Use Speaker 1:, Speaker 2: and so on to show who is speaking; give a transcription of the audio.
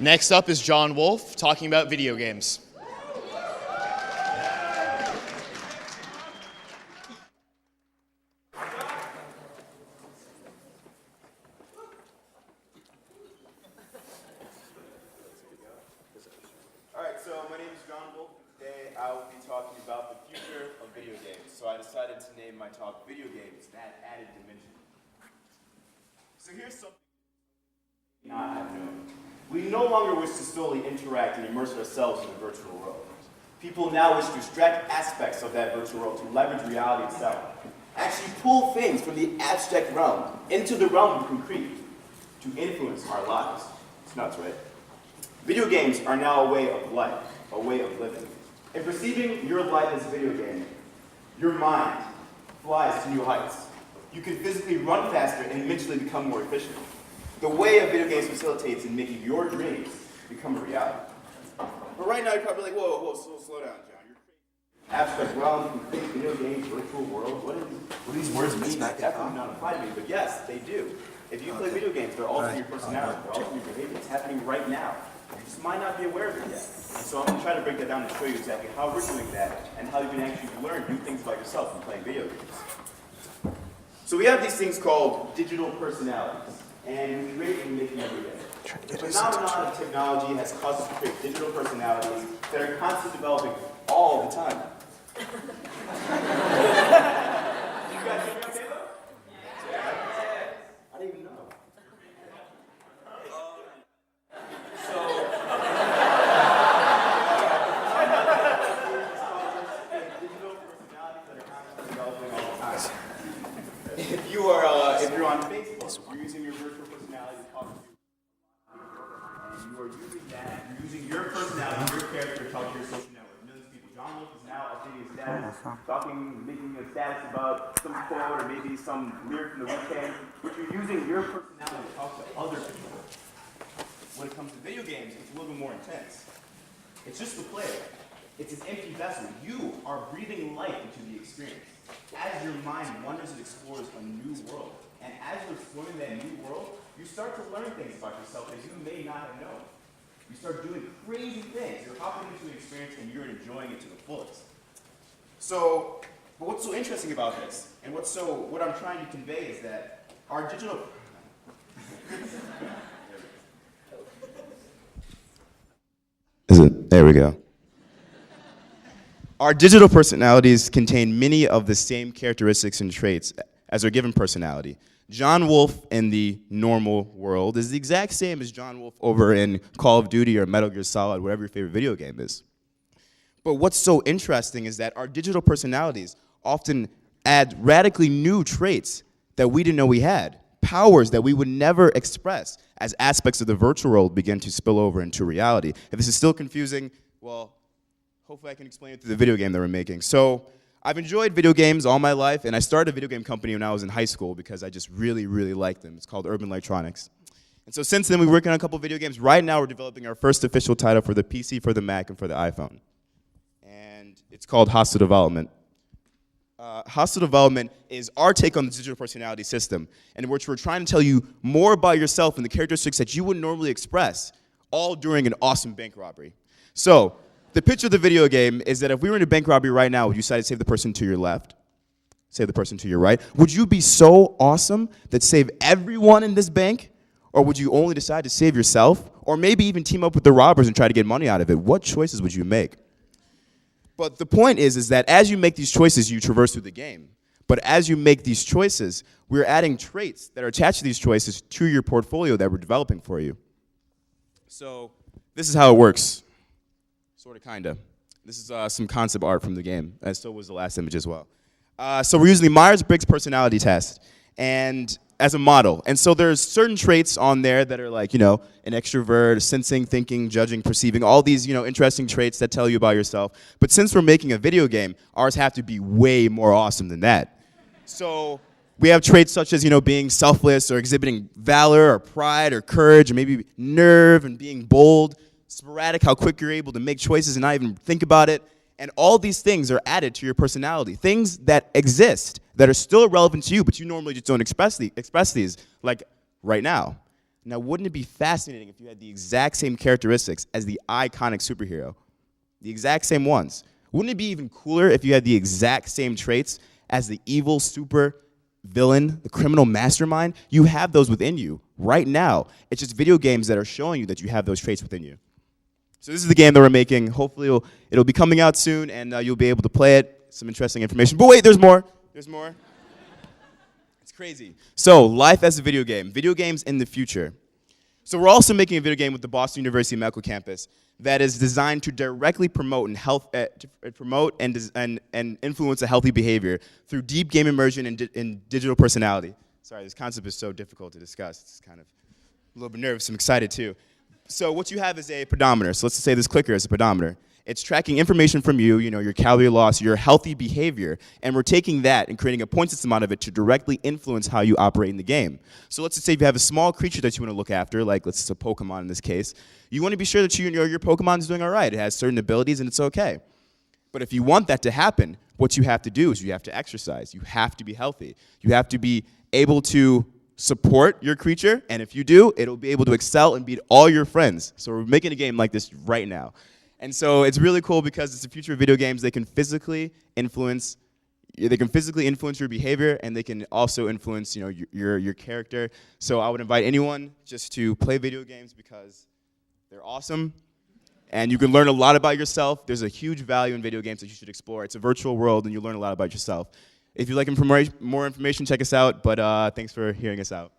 Speaker 1: Next up is John Wolff talking about video games.
Speaker 2: Alright, so my name is John Wolff. Today I will be talking about the future of video games. So I decided to name my talk Video Games, That Added Dimension. So here's something not have known. We no longer wish to solely interact and immerse ourselves in the virtual world. People now wish to extract aspects of that virtual world to leverage reality itself. Actually pull things from the abstract realm into the realm of concrete to influence our lives. It's nuts, right? Video games are now a way of life, a way of living. In perceiving your life as a video game, your mind flies to new heights. You can physically run faster and mentally become more efficient. The way a video game facilitates in making your dreams become a reality. But right now you're probably like, whoa, slow down, John. You're crazy. Abstract realm, you think video games, virtual world, what do these words mean? That definitely not apply to me, but yes, they do. If you play video games, they're altering your personality, they're altering your behavior. It's happening right now. You just might not be aware of it yet. And so I'm going to try to break that down and show you exactly how we're doing that and how you can actually learn new things about yourself from playing video games. So we have these things called digital personalities, and we create and make them every day. The phenomenon of technology has caused us to create digital personalities that are constantly developing all the time. You guys hear me okay though? I didn't even know. If you're on Facebook, you're using your virtual personality to talk to people. And you are using that, you're using your personality, your character to talk to your social network. Millions of people. John Wolff is now updating his status, making a status about some quote or maybe some lyric from the weekend, but you're using your personality to talk to other people. When it comes to video games, it's a little bit more intense. It's just the player. It's an empty vessel. You are breathing life into the experience. As your mind wanders and explores a new world, and as you're exploring that new world, you start to learn things about yourself that you may not have known. You start doing crazy things. You're hopping into an experience and you're enjoying it to the fullest. So, but what's so interesting about this, and what I'm trying to convey is that our digital... There we go. Our digital personalities contain many of the same characteristics and traits as our given personality. John Wolff in the normal world is the exact same as John Wolff over in Call of Duty or Metal Gear Solid, whatever your favorite video game is. But what's so interesting is that our digital personalities often add radically new traits that we didn't know we had, powers that we would never express as aspects of the virtual world begin to spill over into reality. If this is still confusing, well, hopefully I can explain it through the video game that we're making. So I've enjoyed video games all my life, and I started a video game company when I was in high school because I just really, really liked them. It's called Urban Electronics. And so since then, we're working on a couple video games. Right now, we're developing our first official title for the PC, for the Mac, and for the iPhone. And it's called Hostile Development. Hostile Development is our take on the digital personality system, in which we're trying to tell you more about yourself and the characteristics that you wouldn't normally express, all during an awesome bank robbery. So, the picture of the video game is that if we were in a bank robbery right now, would you decide to save the person to your left? Save the person to your right? Would you be so awesome that save everyone in this bank? Or would you only decide to save yourself? Or maybe even team up with the robbers and try to get money out of it? What choices would you make? But the point is that as you make these choices, you traverse through the game. But as you make these choices, we're adding traits that are attached to these choices to your portfolio that we're developing for you. So this is how it works. Sort of, kind of. This is some concept art from the game, and so was the last image as well. So we're using the Myers-Briggs personality test and as a model. And so there's certain traits on there that are like, an extrovert, sensing, thinking, judging, perceiving, all these, interesting traits that tell you about yourself. But since we're making a video game, ours have to be way more awesome than that. So we have traits such as, being selfless or exhibiting valor or pride or courage or maybe nerve and being bold. Sporadic, how quick you're able to make choices and not even think about it. And all these things are added to your personality. Things that exist, that are still relevant to you, but you normally just don't express these, like right now. Now, wouldn't it be fascinating if you had the exact same characteristics as the iconic superhero? The exact same ones. Wouldn't it be even cooler if you had the exact same traits as the evil super villain, the criminal mastermind? You have those within you right now. It's just video games that are showing you that you have those traits within you. So this is the game that we're making. Hopefully it'll be coming out soon, and you'll be able to play it. Some interesting information. But wait, there's more. There's more. It's crazy. So life as a video game. Video games in the future. So we're also making a video game with the Boston University Medical Campus that is designed to directly promote and influence a healthy behavior through deep game immersion and digital personality. Sorry, this concept is so difficult to discuss. It's kind of a little bit nervous. I'm excited too. So what you have is a pedometer. So let's say this clicker is a pedometer. It's tracking information from you, your calorie loss, your healthy behavior, and we're taking that and creating a point system out of it to directly influence how you operate in the game. So let's just say if you have a small creature that you want to look after, like let's say a Pokemon in this case, you want to be sure that your Pokemon is doing all right. It has certain abilities and it's okay. But if you want that to happen, what you have to do is you have to exercise. You have to be healthy. You have to be able to support your creature, and if you do, it'll be able to excel and beat all your friends. So we're making a game like this right now. And so it's really cool because it's the future of video games. They can physically influence your behavior, and they can also influence your character. So I would invite anyone just to play video games because they're awesome, and you can learn a lot about yourself. There's a huge value in video games that you should explore. It's a virtual world, and you learn a lot about yourself. If you'd like more information, check us out, but thanks for hearing us out.